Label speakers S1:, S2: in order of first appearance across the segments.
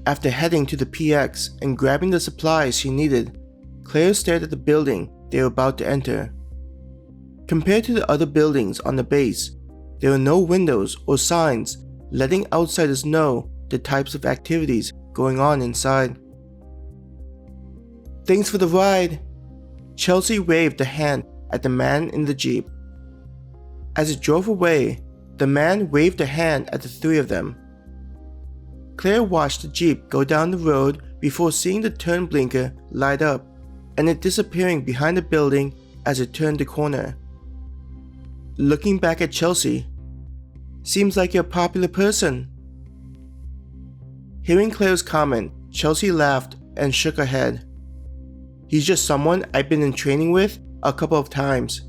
S1: After heading to the PX and grabbing the supplies she needed, Claire stared at the building they were about to enter. Compared to the other buildings on the base, there were no windows or signs letting outsiders know the types of activities going on inside. "Thanks for the ride." Chelsea waved a hand at the man in the Jeep. As it drove away, the man waved a hand at the three of them. Claire watched the Jeep go down the road before seeing the turn blinker light up and it disappearing behind the building as it turned the corner. Looking back at Chelsea, "Seems like you're a popular person." Hearing Claire's comment, Chelsea laughed and shook her head. "He's just someone I've been in training with a couple of times.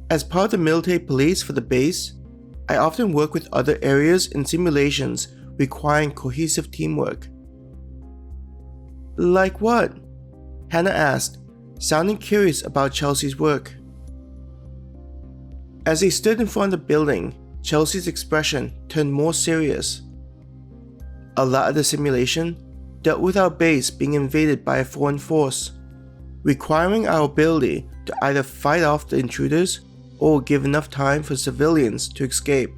S1: As part of the military police for the base, I often work with other areas in simulations requiring cohesive teamwork." "Like what?" Hannah asked, sounding curious about Chelsea's work. As they stood in front of the building, Chelsea's expression turned more serious. "A lot of the simulation dealt with our base being invaded by a foreign force, requiring our ability to either fight off the intruders or give enough time for civilians to escape."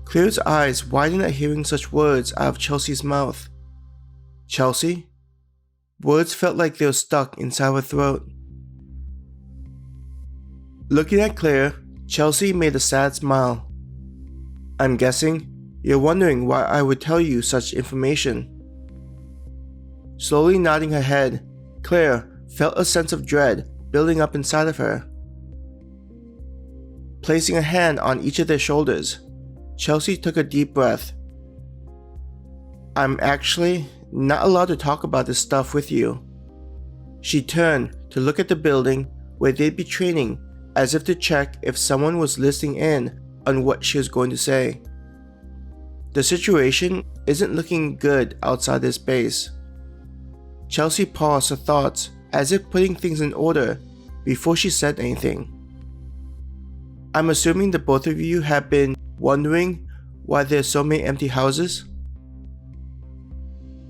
S1: Claire's eyes widened at hearing such words out of Chelsea's mouth. "Chelsea?" Words felt like they were stuck inside her throat. Looking at Claire, Chelsea made a sad smile. "I'm guessing you're wondering why I would tell you such information." Slowly nodding her head, Claire felt a sense of dread building up inside of her. Placing a hand on each of their shoulders, Chelsea took a deep breath. "I'm actually not allowed to talk about this stuff with you." She turned to look at the building where they'd be training, as if to check if someone was listening in on what she was going to say. The situation isn't looking good outside this base. Chelsea paused her thoughts, as if putting things in order, before she said anything. "I'm assuming the both of you have been wondering why there's so many empty houses?"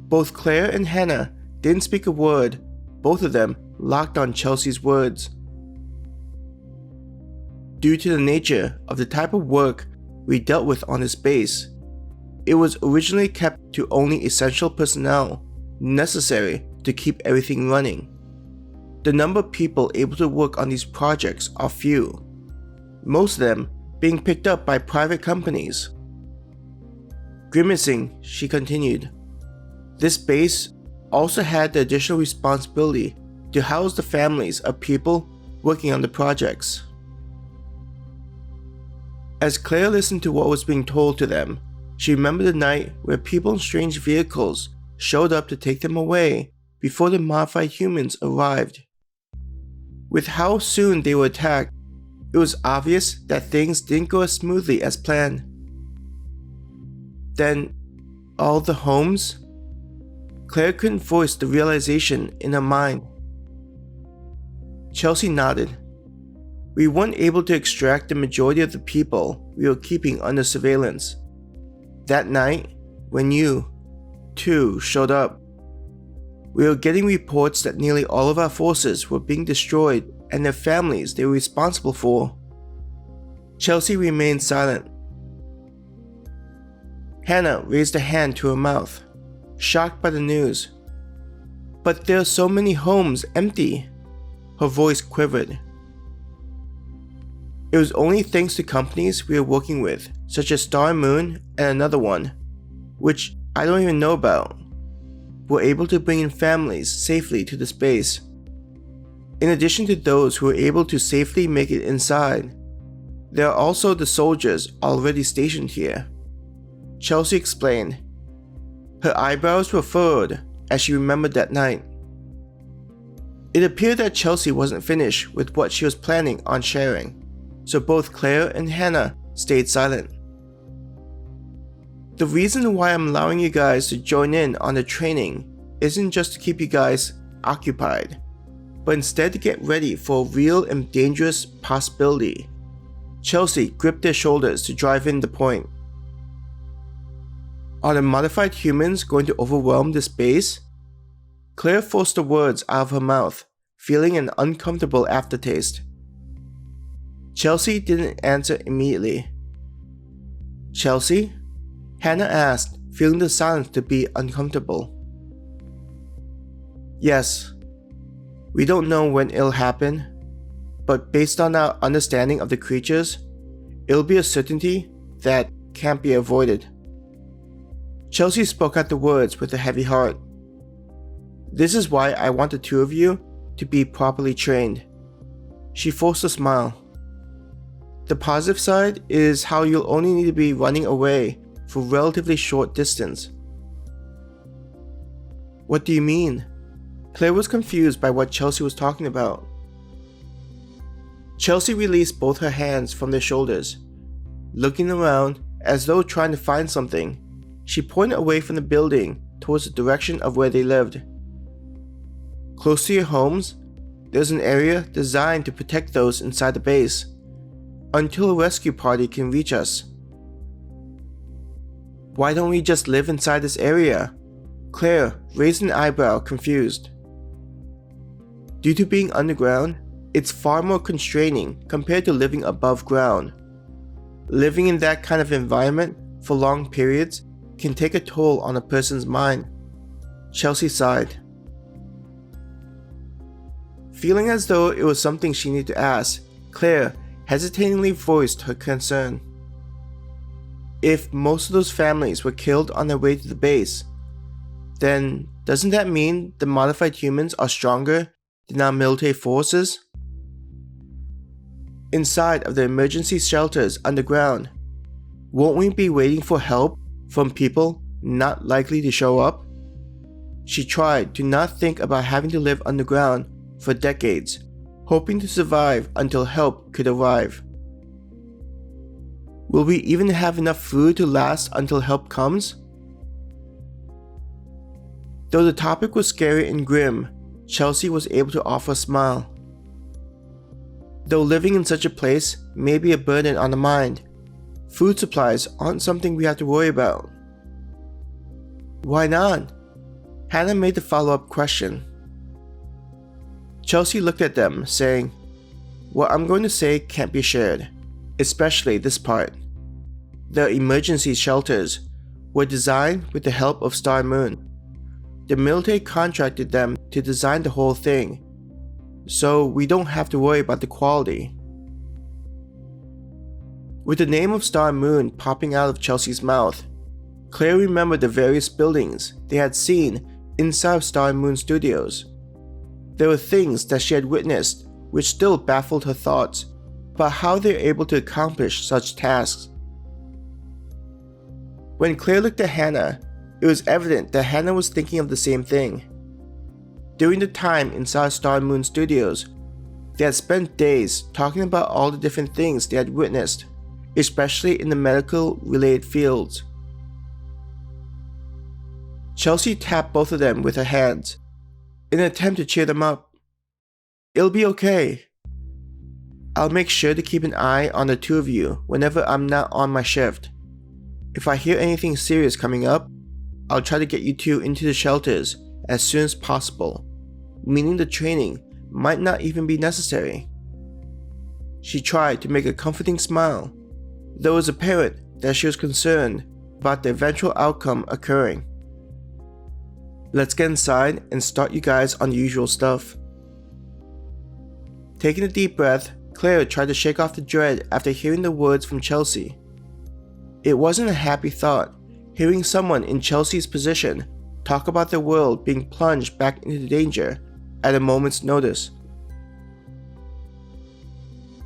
S1: Both Claire and Hannah didn't speak a word, both of them locked on Chelsea's words. Due to the nature of the type of work we dealt with on this base, it was originally kept to only essential personnel necessary to keep everything running. The number of people able to work on these projects are few, most of them being picked up by private companies. Grimacing, she continued, "This base also had the additional responsibility to house the families of people working on the projects." As Claire listened to what was being told to them, she remembered the night where people in strange vehicles showed up to take them away before the modified humans arrived. With how soon they were attacked, it was obvious that things didn't go as smoothly as planned. Then, all the homes? Claire couldn't voice the realization in her mind. Chelsea nodded. "We weren't able to extract the majority of the people we were keeping under surveillance. That night, when you, too, showed up, we were getting reports that nearly all of our forces were being destroyed and their families they were responsible for." Chelsea remained silent. Hannah raised a hand to her mouth, shocked by the news. "But there are so many homes empty." Her voice quivered. "It was only thanks to companies we were working with, such as Star and Moon and another one, which I don't even know about, were able to bring in families safely to the space. In addition to those who were able to safely make it inside, there are also the soldiers already stationed here," Chelsea explained. Her eyebrows were furrowed as she remembered that night. It appeared that Chelsea wasn't finished with what she was planning on sharing, so both Claire and Hannah stayed silent. "The reason why I'm allowing you guys to join in on the training isn't just to keep you guys occupied, but instead to get ready for a real and dangerous possibility." Chelsea gripped their shoulders to drive in the point. Are the modified humans going to overwhelm this base? Claire forced the words out of her mouth, feeling an uncomfortable aftertaste. Chelsea didn't answer immediately. Chelsea? Hannah asked, feeling the silence to be uncomfortable. Yes. We don't know when it'll happen, but based on our understanding of the creatures, it'll be a certainty that can't be avoided. Chelsea spoke out the words with a heavy heart. This is why I want the two of you to be properly trained. She forced a smile. The positive side is how you'll only need to be running away for a relatively short distance. What do you mean? Claire was confused by what Chelsea was talking about. Chelsea released both her hands from their shoulders. Looking around as though trying to find something, she pointed away from the building towards the direction of where they lived. Close to your homes, there's an area designed to protect those inside the base, until a rescue party can reach us. Why don't we just live inside this area? Claire raised an eyebrow, confused. Due to being underground, it's far more constraining compared to living above ground. Living in that kind of environment for long periods can take a toll on a person's mind. Chelsea sighed. Feeling as though it was something she needed to ask, Claire hesitatingly voiced her concern. If most of those families were killed on their way to the base, then doesn't that mean the modified humans are stronger than our military forces? Inside of the emergency shelters underground, won't we be waiting for help from people not likely to show up? She tried to not think about having to live underground for decades, hoping to survive until help could arrive. Will we even have enough food to last until help comes? Though the topic was scary and grim, Chelsea was able to offer a smile. Though living in such a place may be a burden on the mind, food supplies aren't something we have to worry about. Why not? Hannah made the follow-up question. Chelsea looked at them, saying, "What I'm going to say can't be shared, especially this part. The emergency shelters were designed with the help of Star Moon. The military contracted them to design the whole thing, so we don't have to worry about the quality." With the name of Star Moon popping out of Chelsea's mouth, Claire remembered the various buildings they had seen inside of Star Moon Studios. There were things that she had witnessed which still baffled her thoughts about how they were able to accomplish such tasks. When Claire looked at Hannah, it was evident that Hannah was thinking of the same thing. During the time inside Star Moon Studios, they had spent days talking about all the different things they had witnessed, especially in the medical-related fields. Chelsea tapped both of them with her hands in an attempt to cheer them up. "It'll be okay. I'll make sure to keep an eye on the two of you whenever I'm not on my shift. If I hear anything serious coming up, I'll try to get you two into the shelters as soon as possible, meaning the training might not even be necessary." She tried to make a comforting smile, though it was apparent that she was concerned about the eventual outcome occurring. "Let's get inside and start you guys on the usual stuff." Taking a deep breath, Claire tried to shake off the dread after hearing the words from Chelsea. It wasn't a happy thought, hearing someone in Chelsea's position talk about the world being plunged back into danger at a moment's notice.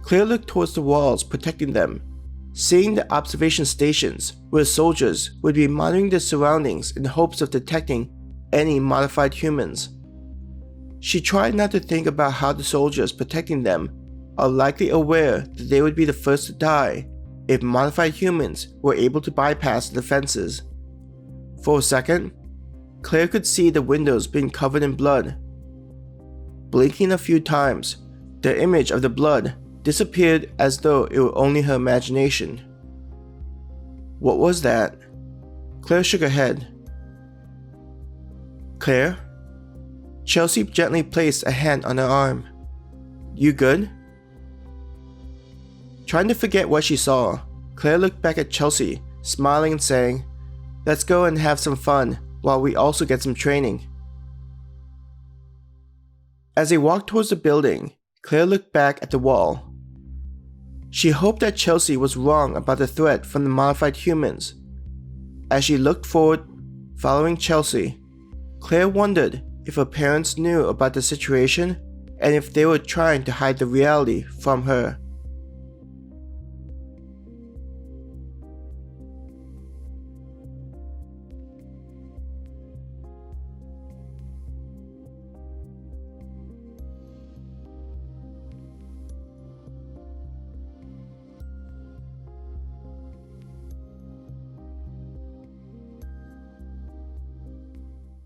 S1: Claire looked towards the walls protecting them, seeing the observation stations where soldiers would be monitoring their surroundings in hopes of detecting any modified humans. She tried not to think about how the soldiers protecting them are likely aware that they would be the first to die if modified humans were able to bypass the defenses. For a second, Claire could see the windows being covered in blood. Blinking a few times, the image of the blood disappeared as though it were only her imagination. What was that? Claire shook her head. Claire? Chelsea gently placed a hand on her arm. You good? Trying to forget what she saw, Claire looked back at Chelsea, smiling and saying, Let's go and have some fun while we also get some training. As they walked towards the building, Claire looked back at the wall. She hoped that Chelsea was wrong about the threat from the modified humans. As she looked forward, following Chelsea, Claire wondered if her parents knew about the situation and if they were trying to hide the reality from her.